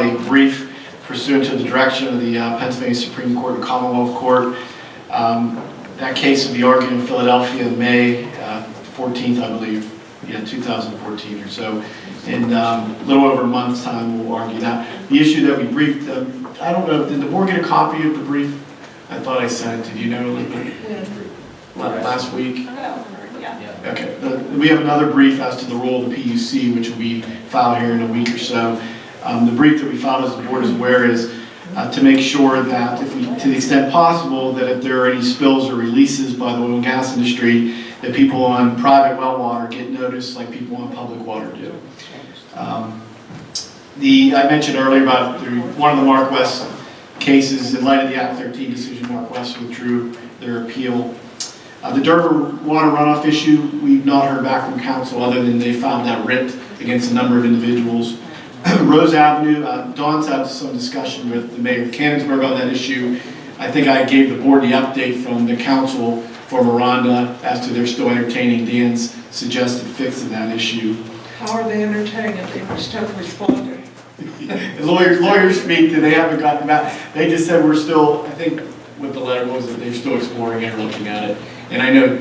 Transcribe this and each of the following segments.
filed a brief pursuant to the direction of the Pennsylvania Supreme Court and Commonwealth Court. That case will be argued in Philadelphia May 14th, I believe, 2014 or so. In a little over a month's time, we'll argue that. The issue that we briefed, I don't know, did the board get a copy of the brief? I thought I sent it. Did you know, Elizabeth? Last week? Okay. We have another brief as to the role of the PUC, which will be filed here in a week or so. The brief that we filed, as the board is aware, is to make sure that, if we, to the extent possible, that if there are any spills or releases by the oil and gas industry, that people on private well water get noticed like people on public water do. I mentioned earlier about one of the Mark West cases. In light of the Act 13 decision, Mark West withdrew their appeal. The Dover water runoff issue, we've not heard back from council other than they found that writ against a number of individuals. Rose Avenue, Dawn's had some discussion with the mayor of Canonsburg on that issue. I think I gave the board the update from the council for Miranda as to they're still entertaining Dan's suggested fix of that issue. How are they entertaining it? They must have responded. Lawyers speak, they haven't gotten back. They just said we're still, I think what the letter was, that they're still exploring it or looking at it. And I know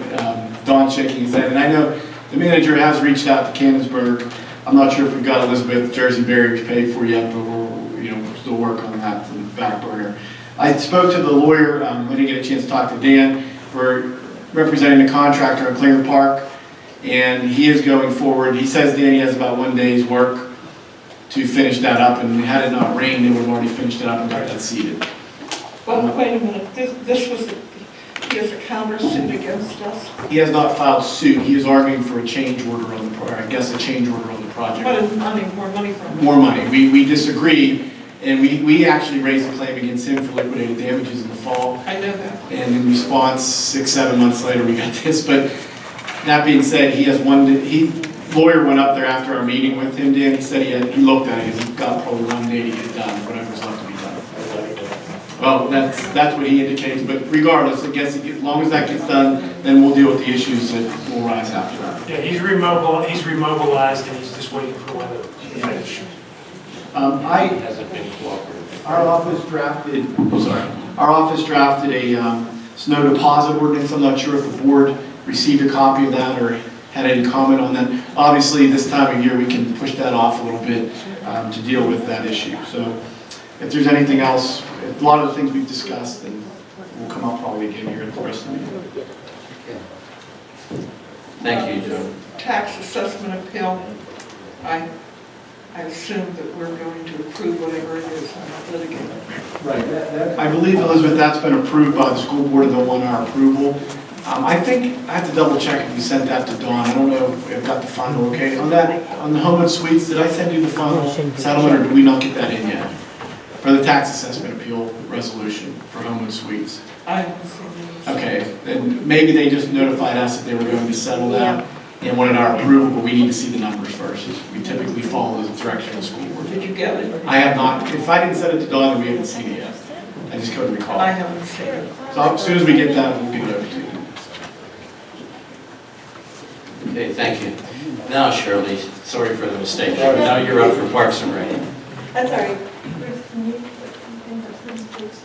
Dawn's shaking his head, and I know the manager has reached out to Canonsburg. I'm not sure if we've got Elizabeth Jersey barriers paid for yet, but we're still working on that from the back burner. I spoke to the lawyer. I didn't get a chance to talk to Dan. We're representing the contractor in Klinger Park, and he is going forward. He says Danny has about 1 day's work to finish that up, and had it not rained, they would have already finished it up and got that seeded. Well, wait a minute. This was, he has a counter suit against us. He has not filed suit. He is arguing for a change order on the project. I guess a change order on the project. What is money? More money from us? More money. We disagree, and we actually raised a claim against him for liquidated damages in the fall. I know that. And in response, 6-7 months later, we got this. But that being said, he has lawyer went up there after our meeting with him, Dan. He said he looked at it. He's got probably 1 day to get it done, whatever's left to be done. Well, that's what he indicates. But regardless, I guess as long as that gets done, then we'll deal with the issues that will rise after that. Yeah, he's remobilized, and he's just waiting for weather to finish. Hasn't been cooperative. Our office drafted a snow deposit ordinance. I'm not sure if the board received a copy of that or had any comment on that. Obviously, this time of year, we can push that off a little bit to deal with that issue. So if there's anything else, a lot of the things we've discussed, then we'll come up probably again here at the rest of the meeting. Thank you, Joe. Tax assessment appeal. I assume that we're going to approve whatever it is. I'm not litigating. Right. I believe, Elizabeth, that's been approved by the school board, and they'll want our approval. I think I have to double check if we sent that to Dawn. I don't know if I've got the final okay. On the Homewood Suites, did I send you the final settlement, or did we not get that in yet? For the tax assessment appeal resolution for Homewood Suites. I haven't seen it. Okay, then maybe they just notified us that they were going to settle that and wanted our approval, but we need to see the numbers first. We typically follow the direction of the school board. Did you get it? I have not. If I didn't send it to Dawn, then we haven't seen it yet. I just couldn't recall. I haven't seen it. So as soon as we get that, we'll get it over to you. Okay, thank you. Now, Shirley, sorry for the mistake. Now you're up for Parks and Rec. That's all right. Bruce, can you put some things up, please?